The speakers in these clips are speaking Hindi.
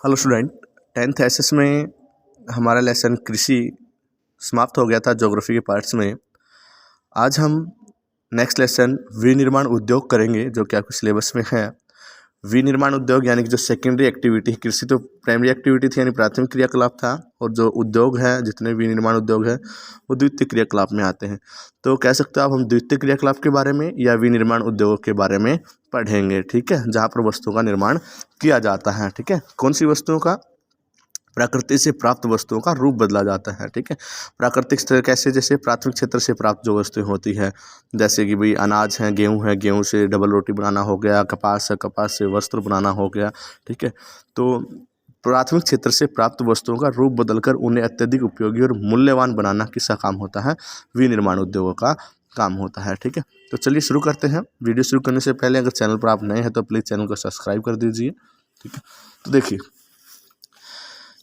हेलो स्टूडेंट, 10th एसएस में हमारा लेसन कृषि समाप्त हो गया था ज्योग्राफी के पार्ट्स में। आज हम नेक्स्ट लेसन विनिर्माण उद्योग करेंगे, जो कि आपके सिलेबस में है। विनिर्माण उद्योग यानी कि जो सेकेंडरी एक्टिविटी है, कृषि तो प्राइमरी एक्टिविटी थी यानी प्राथमिक क्रियाकलाप था, और जो उद्योग है, जितने विनिर्माण उद्योग है वो द्वितीय क्रियाकलाप में आते हैं। तो कह सकते हो आप हम द्वितीय क्रियाकलाप के बारे में या विनिर्माण उद्योगों के बारे में पढ़ेंगे, ठीक है, जहाँ पर वस्तुओं का निर्माण किया जाता है, ठीक है। कौन सी वस्तुओं का? प्रकृति से प्राप्त वस्तुओं का रूप बदला जाता है, ठीक है। प्राकृतिक स्तर कैसे? जैसे प्राथमिक क्षेत्र से प्राप्त जो वस्तुएं होती है, जैसे कि भाई अनाज है, गेहूं से डबल रोटी बनाना हो गया, कपास है, कपास से वस्त्र बनाना हो गया, ठीक है। तो प्राथमिक क्षेत्र से प्राप्त वस्तुओं का रूप बदलकर उन्हें अत्यधिक उपयोगी और मूल्यवान बनाना किसका काम होता है? विनिर्माण उद्योगों का काम होता है, ठीक है। तो चलिए शुरू करते हैं। वीडियो शुरू करने से पहले अगर चैनल पर आप नए हैं तो प्लीज़ चैनल को सब्सक्राइब कर दीजिए, ठीक है। तो देखिए,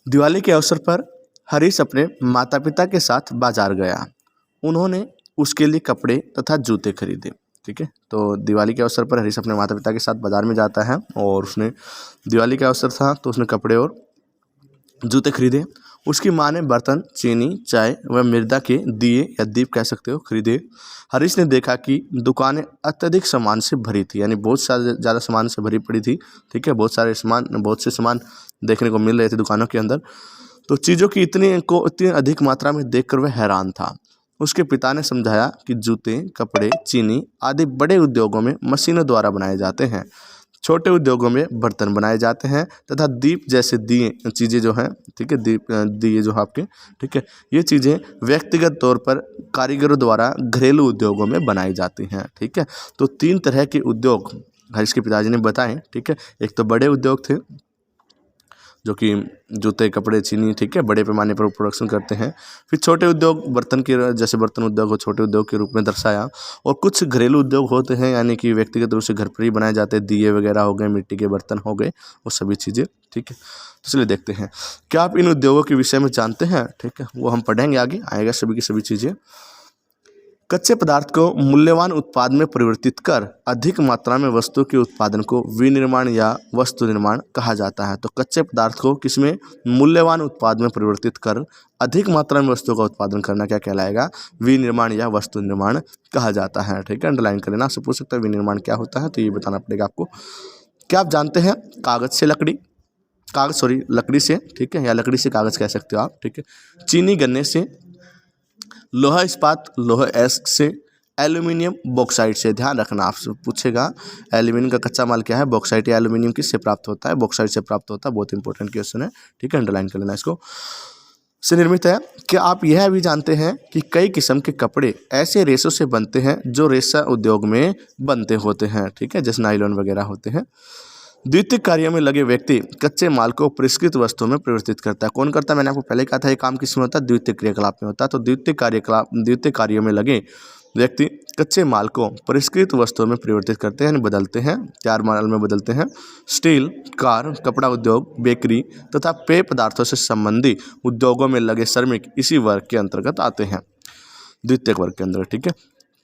दिवाली के अवसर पर हरीश अपने माता पिता के साथ बाजार गया। उन्होंने उसके लिए कपड़े तथा जूते खरीदे, ठीक है। तो दिवाली के अवसर पर हरीश अपने माता पिता के साथ बाजार में जाता है और उसने दिवाली का अवसर था तो उसने कपड़े और जूते खरीदे। उसकी माँ ने बर्तन, चीनी, चाय व मृदा के दिए या दीप कह सकते हो खरीदे। हरीश ने देखा कि दुकानें अत्यधिक सामान से भरी थी, यानी बहुत सारे ज़्यादा सामान से भरी पड़ी थी, ठीक है। बहुत से सामान देखने को मिल रहे थे दुकानों के अंदर। तो चीज़ों की इतनी अधिक मात्रा में देखकर वह हैरान था। उसके पिता ने समझाया कि जूते, कपड़े, चीनी आदि बड़े उद्योगों में मशीनों द्वारा बनाए जाते हैं, छोटे उद्योगों में बर्तन बनाए जाते हैं तथा दीप जैसे दिए चीज़ें जो हैं, ठीक है, दिए जो आपके, ठीक है, ये चीज़ें व्यक्तिगत तौर पर कारीगरों द्वारा घरेलू उद्योगों में बनाई जाती हैं, ठीक है। तो 3 तरह के उद्योग हरीश के पिताजी ने बताए, ठीक है। एक तो बड़े उद्योग थे जो कि जूते, कपड़े, चीनी, ठीक है, बड़े पैमाने पर प्रोडक्शन करते हैं। फिर छोटे उद्योग जैसे बर्तन उद्योग को छोटे उद्योग के रूप में दर्शाया। और कुछ घरेलू उद्योग होते हैं, यानी कि व्यक्तिगत रूप से घर पर ही बनाए जाते हैं, दिए वगैरह हो गए, मिट्टी के बर्तन हो गए, वो सभी चीज़ें, ठीक है। तो चलिए देखते हैं, क्या आप इन उद्योगों के विषय में जानते हैं? ठीक है, वो हम पढ़ेंगे, आगे आएगा सभी की सभी चीज़ें। कच्चे पदार्थ को मूल्यवान उत्पाद में परिवर्तित कर अधिक मात्रा में वस्तु के उत्पादन को विनिर्माण या वस्तु निर्माण कहा जाता है। तो कच्चे पदार्थ को किसमें? मूल्यवान उत्पाद में परिवर्तित कर अधिक मात्रा में वस्तु का उत्पादन करना क्या कहलाएगा? विनिर्माण या वस्तु निर्माण कहा जाता है, ठीक है। अंडरलाइन कर लेना, आपसे पूछ सकता है विनिर्माण क्या होता है, तो ये बताना पड़ेगा आपको। क्या आप जानते हैं लकड़ी से, ठीक है, या लकड़ी से कागज़ कह सकते हो आप, ठीक है। चीनी गन्ने से, लोहा इस्पात लोहा एस्क से, एल्यूमिनियम बॉक्साइट से। ध्यान रखना, आपसे पूछेगा एल्यूमिनियम का कच्चा माल क्या है? बॉक्साइट या एल्यूमिनियम किससे प्राप्त होता है? बॉक्साइट से प्राप्त होता है। बहुत इंपॉर्टेंट क्वेश्चन है, ठीक है, अंडरलाइन कर लेना इसको। से निर्मित है। क्या आप यह भी जानते हैं कि कई किस्म के कपड़े ऐसे रेशों से बनते हैं जो रेशा उद्योग में बनते होते हैं, ठीक है, जैसे नायलॉन वगैरह होते हैं। द्वितीय कार्यों में लगे व्यक्ति कच्चे माल को परिष्कृत वस्तुओं में परिवर्तित करता है। कौन करता है? मैंने आपको पहले कहा था, ये काम किसमें होता है? द्वितीय क्रियाकलाप में होता है। तो द्वितीय कार्यों में लगे व्यक्ति कच्चे माल को परिष्कृत वस्तुओं में परिवर्तित करते हैं, यानी बदलते हैं, तैयार माल में बदलते हैं। स्टील, कार, कपड़ा उद्योग, बेकरी तथा पेय पदार्थों से संबंधी उद्योगों में लगे श्रमिक इसी वर्ग के अंतर्गत आते हैं, द्वितीय वर्ग के अंदर, ठीक है।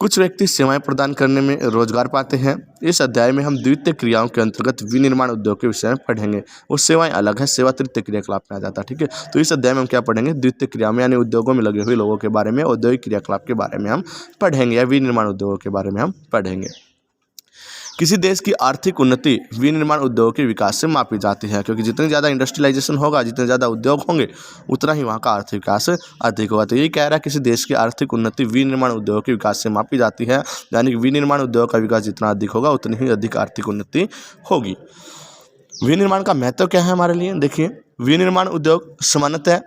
कुछ व्यक्ति सेवाएं प्रदान करने में रोजगार पाते हैं। इस अध्याय में हम द्वितीय क्रियाओं के अंतर्गत विनिर्माण उद्योग के विषय में पढ़ेंगे। वो सेवाएं अलग है, सेवा तृतीय क्रियाकलाप में आ जाता है, ठीक है। तो इस अध्याय में हम क्या पढ़ेंगे? द्वितीय क्रिया में, यानी उद्योगों में लगे हुए लोगों के बारे में, औद्योगिक क्रियाकलाप के बारे में हम पढ़ेंगे, या विनिर्माण उद्योगों के बारे में हम पढ़ेंगे। किसी देश की आर्थिक उन्नति विनिर्माण उद्योग के विकास से मापी जाती है, क्योंकि जितनी ज़्यादा इंडस्ट्रियलाइजेशन होगा, जितने ज़्यादा उद्योग होंगे, उतना ही वहाँ का आर्थिक विकास अधिक होगा। तो यही कह रहा है, किसी देश की आर्थिक उन्नति विनिर्माण उद्योग के विकास से मापी जाती है, यानी कि विनिर्माण उद्योग का विकास जितना अधिक होगा उतनी ही अधिक आर्थिक उन्नति होगी। विनिर्माण का महत्व क्या है हमारे लिए? देखिए, विनिर्माण उद्योग सामान्यतः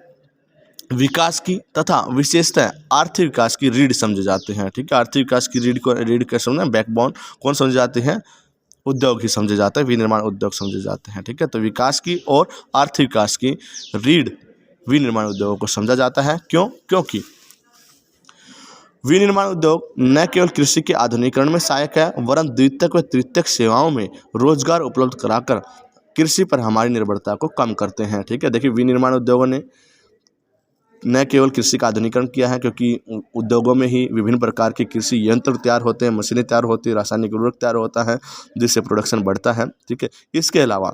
विकास की तथा विशेषतः आर्थिक विकास की रीढ़ समझे जाते हैं, ठीक है। आर्थिक विकास की रीढ़ क्या समझना? बैकबोन कौन समझे जाते हैं? उद्योग ही समझे जाते हैं, विनिर्माण उद्योग समझे जाते हैं, ठीक है। तो विकास की और आर्थिक विकास की रीढ़ विनिर्माण उद्योगों को समझा जाता है। क्यों? क्योंकि विनिर्माण उद्योग न केवल कृषि के आधुनिकीकरण में सहायक है, वरन द्वितीयक व तृतीयक सेवाओं में रोजगार उपलब्ध कराकर कृषि पर हमारी निर्भरता को कम करते हैं, ठीक है। देखिए, विनिर्माण उद्योगों ने न केवल कृषि का आधुनिकीकरण किया है, क्योंकि उद्योगों में ही विभिन्न प्रकार के कृषि यंत्र तैयार होते हैं, मशीनें तैयार होती है, रासायनिक उर्वरक तैयार होता है, जिससे प्रोडक्शन बढ़ता है, ठीक है। इसके अलावा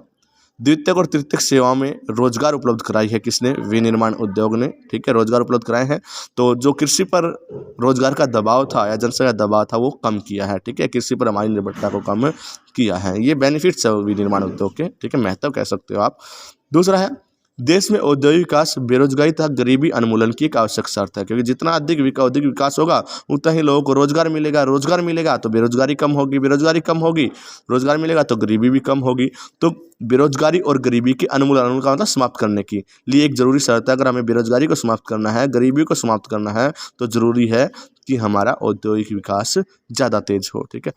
द्वितीयक और तृतीयक सेवाओं में रोजगार उपलब्ध कराई है किसने? विनिर्माण उद्योग ने, ठीक है, रोजगार उपलब्ध कराए हैं। तो जो कृषि पर रोजगार का दबाव था या जनसंख्या का दबाव था वो कम किया है, ठीक है, कृषि पर हमारी निर्भरता को कम किया है। ये बेनिफिट्स है विनिर्माण उद्योग के, ठीक है, महत्व कह सकते हो आप। दूसरा है, देश में औद्योगिक विकास बेरोजगारी तथा गरीबी उन्मूलन की एक आवश्यक शर्त है, क्योंकि जितना अधिक औद्योगिक विकास होगा उतना ही लोगों को रोजगार मिलेगा, रोजगार मिलेगा तो बेरोजगारी कम होगी, बेरोजगारी कम होगी, रोजगार मिलेगा तो गरीबी भी कम होगी। तो बेरोजगारी और गरीबी के उन्मूलन का मतलब समाप्त करने की लिए एक जरूरी शर्त है। अगर हमें बेरोजगारी को समाप्त करना है, गरीबी को समाप्त करना है, तो जरूरी है कि हमारा औद्योगिक विकास ज़्यादा तेज हो, ठीक है।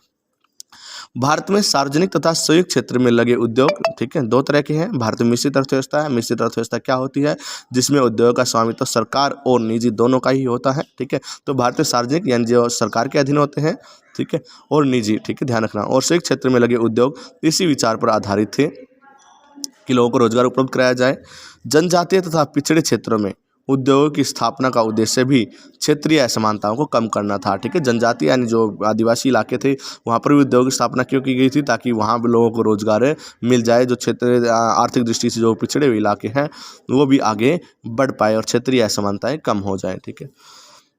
भारत में सार्वजनिक तथा संयुक्त क्षेत्र में लगे उद्योग, ठीक है, दो तरह के हैं। भारत में मिश्रित अर्थव्यवस्था है। मिश्रित अर्थव्यवस्था क्या होती है? जिसमें उद्योग का स्वामित्व सरकार और निजी दोनों का ही होता है, ठीक है। तो भारत में सार्वजनिक यानी जो सरकार के अधीन होते हैं, ठीक है, और निजी, ठीक है, ध्यान रखना। और संयुक्त क्षेत्र में लगे उद्योग इसी विचार पर आधारित थे कि लोगों को रोजगार उपलब्ध कराया जाए। जनजातीय तथा पिछड़े क्षेत्रों में उद्योगों की स्थापना का उद्देश्य भी क्षेत्रीय असमानताओं को कम करना था, ठीक है। जनजाति यानी जो आदिवासी इलाके थे वहाँ पर भी उद्योग की स्थापना क्यों की गई थी? ताकि वहाँ भी लोगों को रोजगार मिल जाए। जो क्षेत्र आर्थिक दृष्टि से जो पिछड़े हुए इलाके हैं वो भी आगे बढ़ पाए और क्षेत्रीय असमानताएं कम हो जाए, ठीक है।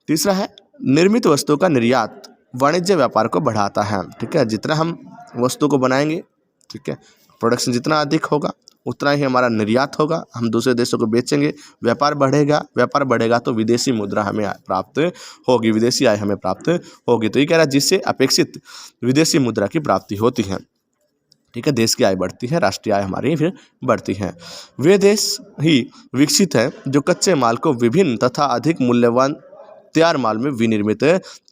तीसरा है, निर्मित वस्तुओं का निर्यात वाणिज्य व्यापार को बढ़ाता है, ठीक है। जितना हम वस्तु को बनाएंगे, ठीक है, प्रोडक्शन जितना अधिक होगा उतना ही हमारा निर्यात होगा, हम दूसरे देशों को बेचेंगे, व्यापार बढ़ेगा, व्यापार बढ़ेगा तो विदेशी मुद्रा हमें प्राप्त होगी, विदेशी आय हमें प्राप्त होगी। तो ये कह रहा है जिससे अपेक्षित विदेशी मुद्रा की प्राप्ति होती है, ठीक है, देश की आय बढ़ती है, राष्ट्रीय आय हमारी फिर बढ़ती है। वे देश ही विकसित है जो कच्चे माल को विभिन्न तथा अधिक मूल्यवान तैयार माल में विनिर्मित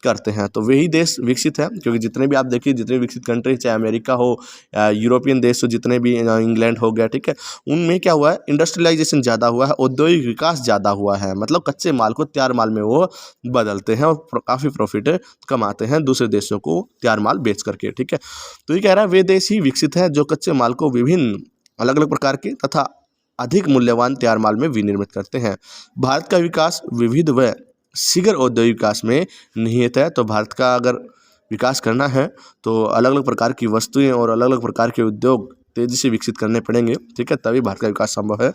करते हैं। तो वही देश विकसित है, क्योंकि जितने भी आप देखिए, जितने विकसित कंट्री, चाहे अमेरिका हो, यूरोपियन देश हो, जितने भी, इंग्लैंड हो गया, ठीक है, उनमें क्या हुआ है? इंडस्ट्रियलाइजेशन ज़्यादा हुआ है, औद्योगिक विकास ज़्यादा हुआ है। मतलब कच्चे माल को तैयार माल में वो बदलते हैं और काफ़ी प्रॉफिट कमाते हैं दूसरे देशों को तैयार माल बेच करके, ठीक है। तो ये कह रहा है वे देश ही विकसित है जो कच्चे माल को विभिन्न अलग अलग प्रकार के तथा अधिक मूल्यवान तैयार माल में विनिर्मित करते हैं। भारत का विकास विविध व शीघ्र औद्योगिक विकास में निहित है। तो भारत का अगर विकास करना है तो अलग अलग प्रकार की वस्तुएं और अलग अलग प्रकार के उद्योग तेजी से विकसित करने पड़ेंगे, ठीक है, तभी भारत का विकास संभव है।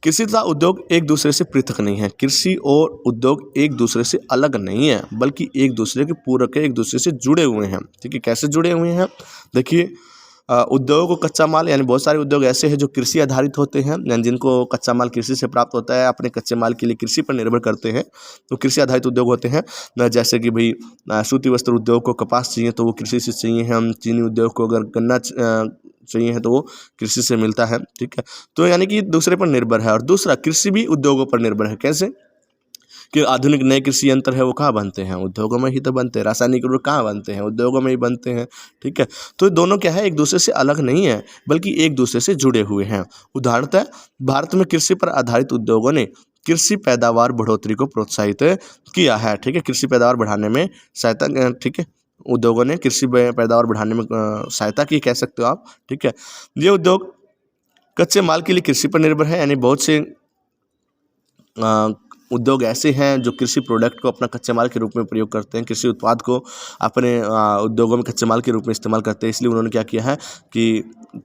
कृषि तथा उद्योग एक दूसरे से पृथक नहीं है। कृषि और उद्योग एक दूसरे से अलग नहीं है, बल्कि एक दूसरे के पूरक है, एक दूसरे से जुड़े हुए हैं, ठीक है। कैसे जुड़े हुए हैं? देखिए, उद्योगों को कच्चा माल, यानी बहुत सारे उद्योग ऐसे हैं जो कृषि आधारित होते हैं, यानी जिनको कच्चा माल कृषि से प्राप्त होता है, अपने कच्चे माल के लिए कृषि पर निर्भर करते हैं, तो कृषि आधारित उद्योग होते हैं। जैसे कि भाई सूती वस्त्र उद्योग को कपास चाहिए तो वो कृषि से चाहिए है। हम चीनी उद्योग को अगर गन्ना चाहिए है तो वो कृषि से मिलता है, ठीक है। तो यानी कि दूसरे पर निर्भर है। और दूसरा, कृषि भी उद्योगों पर निर्भर है। कैसे? कि आधुनिक नए कृषि यंत्र है वो कहाँ बनते हैं? उद्योगों में ही तो बनते हैं। रासायनिक उर्वरक कहाँ बनते हैं? उद्योगों में ही बनते हैं, ठीक है। तो दोनों क्या है? एक दूसरे से अलग नहीं है, बल्कि एक दूसरे से जुड़े हुए हैं। उदाहरणतः भारत में कृषि पर आधारित उद्योगों ने कृषि पैदावार बढ़ोतरी को प्रोत्साहित किया है, ठीक है। कृषि पैदावार बढ़ाने में सहायता, ठीक है, उद्योगों ने कृषि पैदावार बढ़ाने में सहायता की, कह सकते हो आप, ठीक है। ये उद्योग कच्चे माल के लिए कृषि पर निर्भर है, यानी बहुत से उद्योग ऐसे हैं जो कृषि प्रोडक्ट को अपना कच्चे माल के रूप में प्रयोग करते हैं, कृषि उत्पाद को अपने उद्योगों में कच्चे माल के रूप में इस्तेमाल करते हैं। इसलिए उन्होंने क्या किया है कि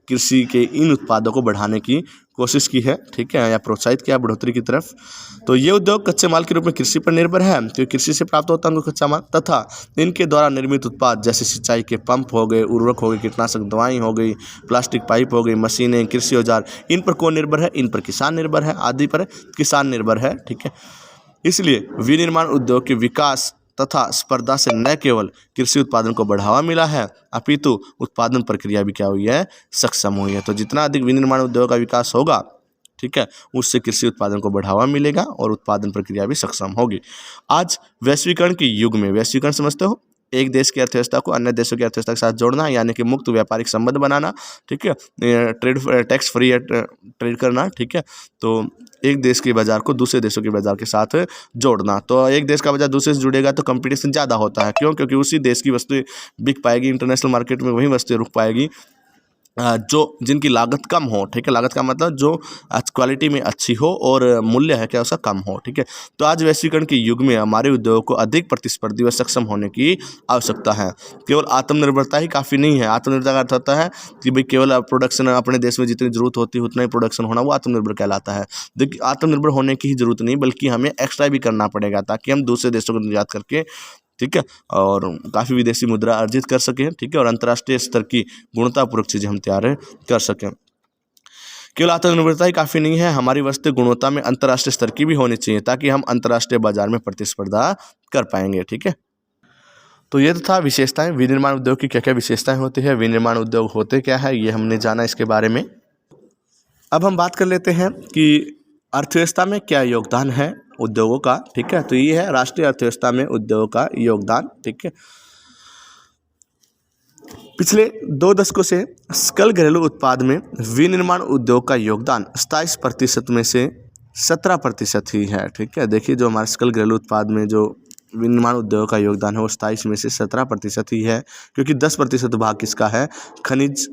कृषि के इन उत्पादों को बढ़ाने की कोशिश की है, ठीक है, या प्रोत्साहित किया बढ़ोतरी की तरफ। तो ये उद्योग कच्चे माल के रूप में कृषि पर निर्भर है, क्योंकि कृषि से प्राप्त होता है उनको कच्चा माल, तथा इनके द्वारा निर्मित उत्पाद जैसे सिंचाई के पंप हो गए, उर्वरक हो गए, कीटनाशक दवाई हो गई, प्लास्टिक पाइप हो गई, मशीनें, कृषि औजार, इन पर कौन निर्भर है? इन पर किसान निर्भर है, आदि पर किसान निर्भर है, ठीक है। इसलिए विनिर्माण उद्योग के विकास तथा स्पर्धा से न केवल कृषि उत्पादन को बढ़ावा मिला है, अपितु उत्पादन प्रक्रिया भी क्या हुई है? सक्षम हुई है। तो जितना अधिक विनिर्माण उद्योग का विकास होगा, ठीक है, उससे कृषि उत्पादन को बढ़ावा मिलेगा और उत्पादन प्रक्रिया भी सक्षम होगी। आज वैश्वीकरण के युग में, वैश्वीकरण समझते हो? एक देश की अर्थव्यवस्था को अन्य देशों की अर्थव्यवस्था के साथ जोड़ना, यानी कि मुक्त व्यापारिक संबंध बनाना, ठीक है, ट्रेड टैक्स फ्री ट्रेड करना, ठीक है। तो एक देश के बाज़ार को दूसरे देशों के बाज़ार के साथ जोड़ना। तो एक देश का बाज़ार दूसरे से जुड़ेगा तो कंपटीशन ज़्यादा होता है। क्यों? क्योंकि उसी देश की वस्तुएं बिक पाएगी, इंटरनेशनल मार्केट में वही वस्तुएं रुक पाएगी जो जिनकी लागत कम हो, ठीक है, लागत का मतलब जो क्वालिटी में अच्छी हो और मूल्य है क्या उसका कम हो, ठीक है। तो आज वैश्वीकरण के युग में हमारे उद्योगों को अधिक प्रतिस्पर्धी व सक्षम होने की आवश्यकता है। केवल आत्मनिर्भरता ही काफ़ी नहीं है। आत्मनिर्भरता का अर्थ होता है कि भाई केवल प्रोडक्शन अपने देश में जितनी ज़रूरत होती है उतना ही प्रोडक्शन होना, वो आत्मनिर्भर कहलाता है। देखिए, आत्मनिर्भर होने की ही ज़रूरत नहीं, बल्कि हमें एक्स्ट्रा भी करना पड़ेगा ताकि हम दूसरे देशों को निर्यात करके, ठीक है, और काफ़ी विदेशी मुद्रा अर्जित कर सकें, ठीक है, और अंतर्राष्ट्रीय स्तर की गुणवत्तापूर्वक चीज़ें हम तैयार कर सकें। केवल आत्मनिर्भरता ही काफ़ी नहीं है, हमारी वस्तु गुणवत्ता में अंतर्राष्ट्रीय स्तर की भी होनी चाहिए ताकि हम अंतर्राष्ट्रीय बाजार में प्रतिस्पर्धा कर पाएंगे, ठीक है। तो ये तो था विशेषताएं। विनिर्माण उद्योग की क्या क्या विशेषताएं होती है, विनिर्माण उद्योग होते क्या है, ये हमने जाना इसके बारे में। अब हम बात कर लेते हैं कि अर्थव्यवस्था में क्या योगदान है उद्योगों का, ठीक है। तो ये है राष्ट्रीय अर्थव्यवस्था में उद्योगों का योगदान, ठीक है। पिछले 2 दशकों से सकल घरेलू उत्पाद में विनिर्माण उद्योग का योगदान 27% में से 17% ही है, ठीक है। देखिए, जो हमारे सकल घरेलू उत्पाद में जो विनिर्माण उद्योग का योगदान है वो 27 में से 17% ही है, क्योंकि 10% भाग किसका है, खनिज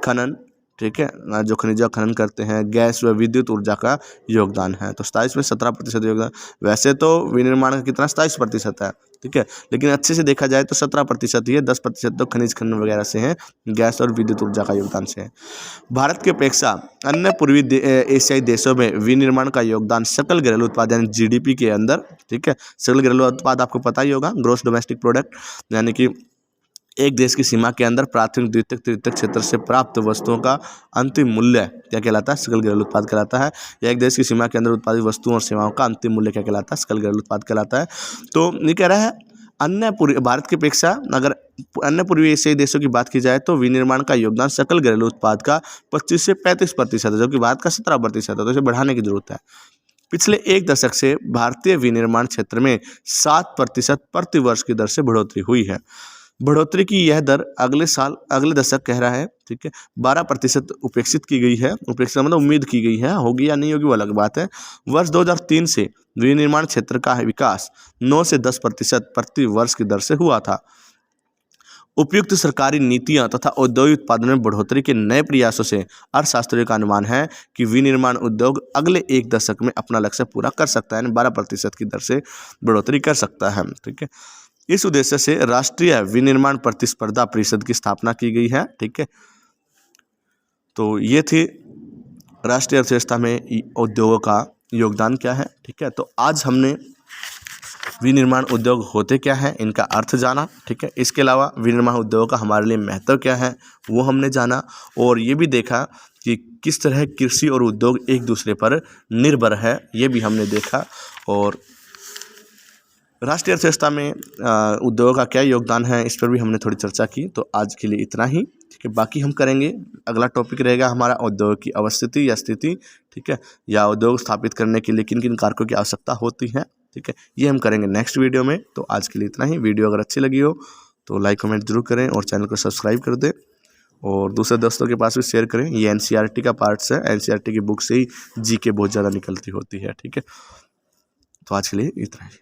खनन, ठीक है, जो खनिज खनन करते हैं, गैस व विद्युत ऊर्जा का योगदान है। तो 27 में 17% योगदान। वैसे तो विनिर्माण का कितना 27% है, ठीक है, लेकिन अच्छे से देखा जाए तो 17% ही है। 10% तो खनिज खनन वगैरह से है, गैस और विद्युत ऊर्जा का योगदान से है। भारत की अपेक्षा अन्य पूर्वी एशियाई देशों में विनिर्माण का योगदान सकल घरेलू उत्पाद यानी GDP के अंदर, ठीक है, सकल घरेलू उत्पाद आपको पता ही होगा, ग्रॉस डोमेस्टिक प्रोडक्ट, यानी कि एक देश की सीमा के अंदर प्राथमिक द्वितीयक तृतीयक क्षेत्र से प्राप्त वस्तुओं का अंतिम मूल्य क्या कहलाता है, सकल घरेलू उत्पाद कहलाता है। या एक देश की सीमा के अंदर उत्पादित वस्तुओं और सेवाओं का अंतिम मूल्य क्या कहलाता है, सकल घरेलू उत्पाद कहलाता है। तो ये कह रहा है भारत की अपेक्षा अगर अन्य पूर्वी एशियाई देशों की बात की जाए तो विनिर्माण का योगदान सकल घरेलू उत्पाद का 25 से 35% है, जबकि भारत का 17% है। तो इसे बढ़ाने की जरूरत है। पिछले 1 दशक से भारतीय विनिर्माण क्षेत्र में 7% प्रति वर्ष की दर से बढ़ोतरी हुई है। बढ़ोतरी की यह दर अगले दशक कह रहा है, ठीक है, 12% उपेक्षित की गई है। उपेक्षित मतलब उम्मीद की गई है, होगी या नहीं होगी वो अलग बात है। वर्ष 2003 से विनिर्माण क्षेत्र का विकास 9 से 10% प्रति वर्ष की दर से हुआ था। उपयुक्त सरकारी नीतियां तथा औद्योगिक उत्पादन में बढ़ोतरी के नए प्रयासों से अर्थशास्त्रियों का अनुमान है कि विनिर्माण उद्योग अगले 1 दशक में अपना लक्ष्य पूरा कर सकता है, यानी 12% की दर से बढ़ोतरी कर सकता है, ठीक है। इस उद्देश्य से राष्ट्रीय विनिर्माण प्रतिस्पर्धा परिषद की स्थापना की गई है, ठीक है। तो ये थी राष्ट्रीय अर्थव्यवस्था में उद्योगों का योगदान क्या है, ठीक है। तो आज हमने विनिर्माण उद्योग होते क्या है, इनका अर्थ जाना, ठीक है। इसके अलावा विनिर्माण उद्योग का हमारे लिए महत्व क्या है वो हमने जाना, और ये भी देखा कि किस तरह कृषि और उद्योग एक दूसरे पर निर्भर है, ये भी हमने देखा। और राष्ट्रीय अर्थव्यवस्था में उद्योगों का क्या योगदान है इस पर भी हमने थोड़ी चर्चा की। तो आज के लिए इतना ही, ठीक है। बाकी हम करेंगे, अगला टॉपिक रहेगा हमारा उद्योग की अवस्थिति या स्थिति, ठीक है, या उद्योग स्थापित करने के लिए किन किन कारकों की आवश्यकता होती है, ठीक है, ये हम करेंगे नेक्स्ट वीडियो में। तो आज के लिए इतना ही। वीडियो अगर अच्छी लगी हो तो लाइक कमेंट जरूर करें और चैनल को सब्सक्राइब कर दें और दूसरे दोस्तों के पास भी शेयर करें। ये NCERT का पार्ट्स है, NCERT की बुक से ही GK बहुत ज़्यादा निकलती होती है, ठीक है। तो आज के लिए इतना ही।